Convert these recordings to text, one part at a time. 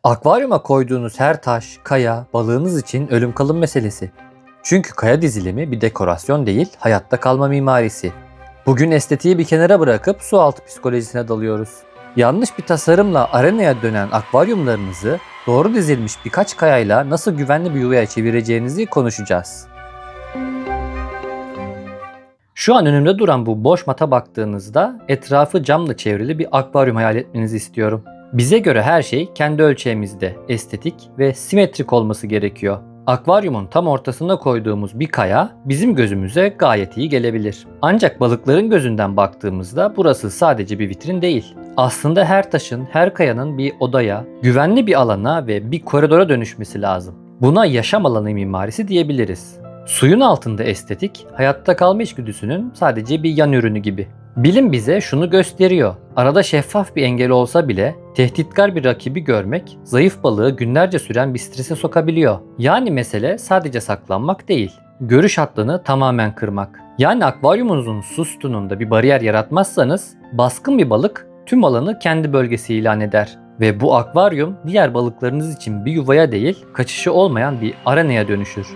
Akvaryuma koyduğunuz her taş, kaya, balığınız için ölüm kalım meselesi. Çünkü kaya dizilimi bir dekorasyon değil, hayatta kalma mimarisi. Bugün estetiği bir kenara bırakıp su altı psikolojisine dalıyoruz. Yanlış bir tasarımla arenaya dönen akvaryumlarınızı doğru dizilmiş birkaç kayayla nasıl güvenli bir yuvaya çevireceğinizi konuşacağız. Şu an önümde duran bu boş mata baktığınızda etrafı camla çevrili bir akvaryum hayal etmenizi istiyorum. Bize göre her şey kendi ölçeğimizde, estetik ve simetrik olması gerekiyor. Akvaryumun tam ortasına koyduğumuz bir kaya bizim gözümüze gayet iyi gelebilir. Ancak balıkların gözünden baktığımızda burası sadece bir vitrin değil. Aslında her taşın, her kayanın bir odaya, güvenli bir alana ve bir koridora dönüşmesi lazım. Buna yaşam alanı mimarisi diyebiliriz. Suyun altında estetik, hayatta kalma içgüdüsünün sadece bir yan ürünü gibi. Bilim bize şunu gösteriyor. Arada şeffaf bir engel olsa bile tehditkar bir rakibi görmek zayıf balığı günlerce süren bir strese sokabiliyor. Yani mesele sadece saklanmak değil, görüş hattını tamamen kırmak. Yani akvaryumunuzun su sütununda bir bariyer yaratmazsanız baskın bir balık tüm alanı kendi bölgesi ilan eder. Ve bu akvaryum diğer balıklarınız için bir yuvaya değil, kaçışı olmayan bir arenaya dönüşür.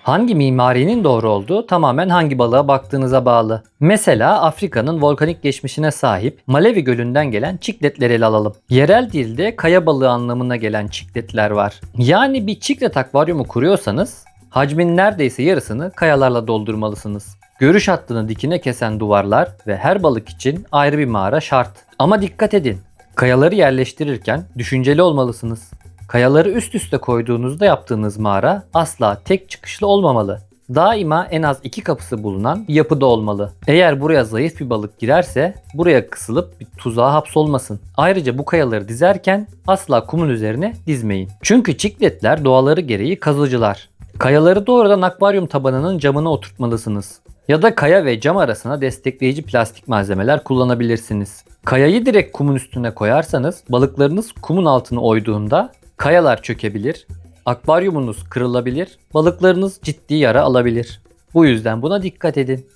Hangi mimarinin doğru olduğu tamamen hangi balığa baktığınıza bağlı. Mesela Afrika'nın volkanik geçmişine sahip Malawi Gölü'nden gelen çikletleri ele alalım. Yerel dilde kaya balığı anlamına gelen çikletler var. Yani bir çiklet akvaryumu kuruyorsanız hacmin neredeyse yarısını kayalarla doldurmalısınız. Görüş hattını dikine kesen duvarlar ve her balık için ayrı bir mağara şart. Ama dikkat edin, kayaları yerleştirirken düşünceli olmalısınız. Kayaları üst üste koyduğunuzda yaptığınız mağara asla tek çıkışlı olmamalı. Daima en az 2 kapısı bulunan bir yapıda olmalı. Eğer buraya zayıf bir balık girerse buraya kısılıp bir tuzağa hapsolmasın. Ayrıca bu kayaları dizerken asla kumun üzerine dizmeyin. Çünkü çikletler doğaları gereği kazıcılar. Kayaları doğrudan akvaryum tabanının camına oturtmalısınız. Ya da kaya ve cam arasına destekleyici plastik malzemeler kullanabilirsiniz. Kayayı direkt kumun üstüne koyarsanız balıklarınız kumun altını oyduğunda kayalar çökebilir, akvaryumunuz kırılabilir, balıklarınız ciddi yara alabilir. Bu yüzden buna dikkat edin.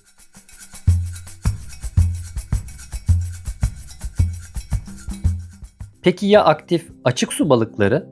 Peki ya aktif açık su balıkları?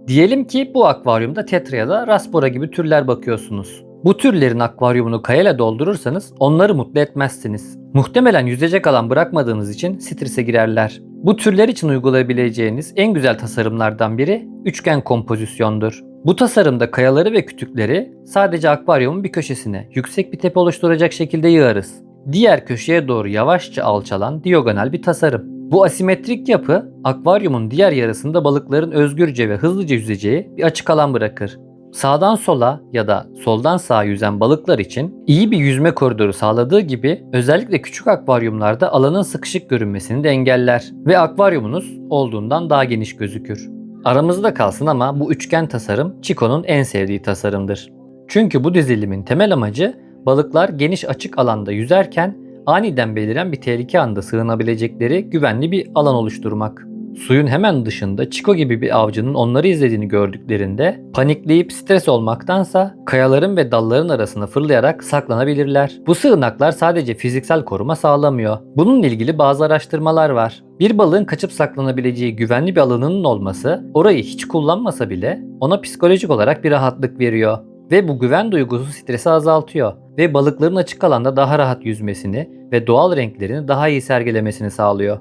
Diyelim ki bu akvaryumda tetra ya da raspora gibi türler bakıyorsunuz. Bu türlerin akvaryumunu kayayla doldurursanız onları mutlu etmezsiniz. Muhtemelen yüzecek alan bırakmadığınız için strese girerler. Bu türler için uygulayabileceğiniz en güzel tasarımlardan biri üçgen kompozisyondur. Bu tasarımda kayaları ve kütükleri sadece akvaryumun bir köşesine yüksek bir tepe oluşturacak şekilde yığarız. Diğer köşeye doğru yavaşça alçalan diagonal bir tasarım. Bu asimetrik yapı akvaryumun diğer yarısında balıkların özgürce ve hızlıca yüzeceği bir açık alan bırakır. Sağdan sola ya da soldan sağa yüzen balıklar için iyi bir yüzme koridoru sağladığı gibi özellikle küçük akvaryumlarda alanın sıkışık görünmesini de engeller ve akvaryumunuz olduğundan daha geniş gözükür. Aramızda kalsın ama bu üçgen tasarım Chico'nun en sevdiği tasarımdır. Çünkü bu dizilimin temel amacı balıklar geniş açık alanda yüzerken aniden beliren bir tehlike anında sığınabilecekleri güvenli bir alan oluşturmak. Suyun hemen dışında Chico gibi bir avcının onları izlediğini gördüklerinde panikleyip stres olmaktansa kayaların ve dalların arasına fırlayarak saklanabilirler. Bu sığınaklar sadece fiziksel koruma sağlamıyor. Bununla ilgili bazı araştırmalar var. Bir balığın kaçıp saklanabileceği güvenli bir alanının olması orayı hiç kullanmasa bile ona psikolojik olarak bir rahatlık veriyor. Ve bu güven duygusu stresi azaltıyor ve balıkların açık alanda daha rahat yüzmesini ve doğal renklerini daha iyi sergilemesini sağlıyor.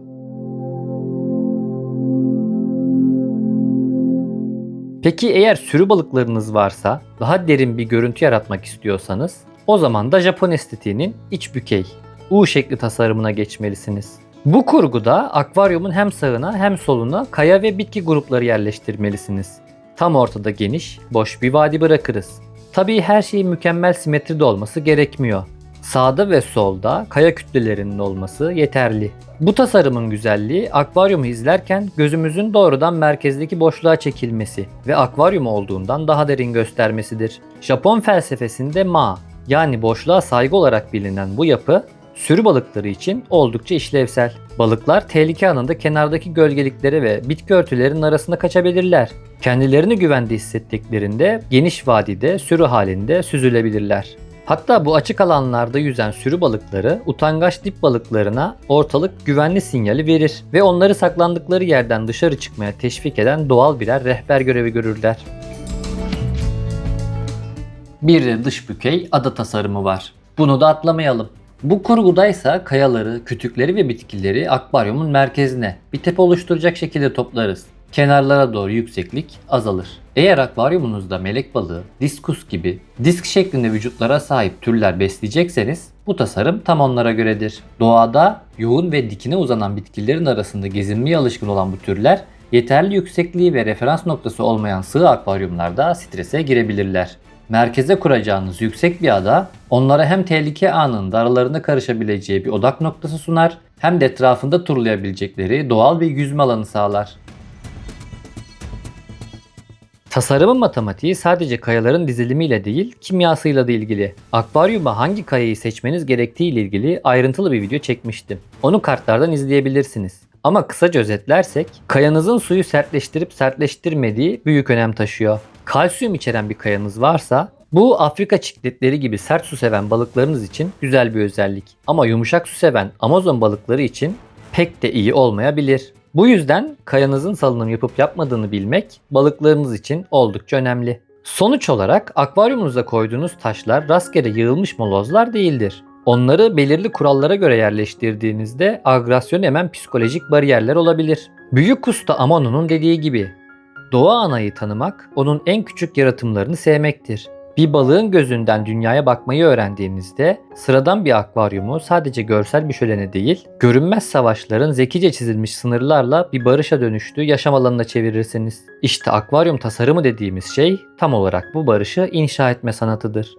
Peki eğer sürü balıklarınız varsa, daha derin bir görüntü yaratmak istiyorsanız, o zaman da Japon estetiğinin iç bükey, U şekli tasarımına geçmelisiniz. Bu kurguda akvaryumun hem sağına hem soluna kaya ve bitki grupları yerleştirmelisiniz. Tam ortada geniş, boş bir vadi bırakırız. Tabii her şeyin mükemmel simetride olması gerekmiyor. Sağda ve solda kaya kütlelerinin olması yeterli. Bu tasarımın güzelliği akvaryumu izlerken gözümüzün doğrudan merkezdeki boşluğa çekilmesi ve akvaryum olduğundan daha derin göstermesidir. Japon felsefesinde ma, yani boşluğa saygı olarak bilinen bu yapı sürü balıkları için oldukça işlevsel. Balıklar tehlike anında kenardaki gölgeliklere ve bitki örtülerinin arasında kaçabilirler. Kendilerini güvende hissettiklerinde geniş vadide sürü halinde süzülebilirler. Hatta bu açık alanlarda yüzen sürü balıkları utangaç dip balıklarına ortalık güvenli sinyali verir ve onları saklandıkları yerden dışarı çıkmaya teşvik eden doğal birer rehber görevi görürler. Bir de dış bükey ada tasarımı var. Bunu da atlamayalım. Bu kurgudaysa kayaları, kütükleri ve bitkileri akvaryumun merkezine bir tepe oluşturacak şekilde toplarız. Kenarlara doğru yükseklik azalır. Eğer akvaryumunuzda melek balığı, diskus gibi disk şeklinde vücutlara sahip türler besleyecekseniz bu tasarım tam onlara göredir. Doğada yoğun ve dikine uzanan bitkilerin arasında gezinmeye alışkın olan bu türler yeterli yüksekliği ve referans noktası olmayan sığ akvaryumlarda strese girebilirler. Merkeze kuracağınız yüksek bir ada onlara hem tehlike anında aralarında karışabileceği bir odak noktası sunar hem de etrafında turlayabilecekleri doğal bir yüzme alanı sağlar. Tasarımın matematiği sadece kayaların dizilimiyle değil, kimyasıyla da ilgili. Akvaryuma hangi kayayı seçmeniz gerektiği ile ilgili ayrıntılı bir video çekmiştim. Onu kartlardan izleyebilirsiniz. Ama kısaca özetlersek, kayanızın suyu sertleştirip sertleştirmediği büyük önem taşıyor. Kalsiyum içeren bir kayanız varsa, bu Afrika çikletleri gibi sert su seven balıklarınız için güzel bir özellik. Ama yumuşak su seven Amazon balıkları için pek de iyi olmayabilir. Bu yüzden kayanızın salınım yapıp yapmadığını bilmek balıklarınız için oldukça önemli. Sonuç olarak akvaryumunuza koyduğunuz taşlar rastgele yığılmış molozlar değildir. Onları belirli kurallara göre yerleştirdiğinizde agresyon hemen psikolojik bariyerler olabilir. Büyük usta Amono'nun dediği gibi, doğa anayı tanımak onun en küçük yaratımlarını sevmektir. Bir balığın gözünden dünyaya bakmayı öğrendiğinizde sıradan bir akvaryumu sadece görsel bir şölene değil, görünmez savaşların zekice çizilmiş sınırlarla bir barışa dönüştüğü yaşam alanına çevirirsiniz. İşte akvaryum tasarımı dediğimiz şey tam olarak bu barışı inşa etme sanatıdır.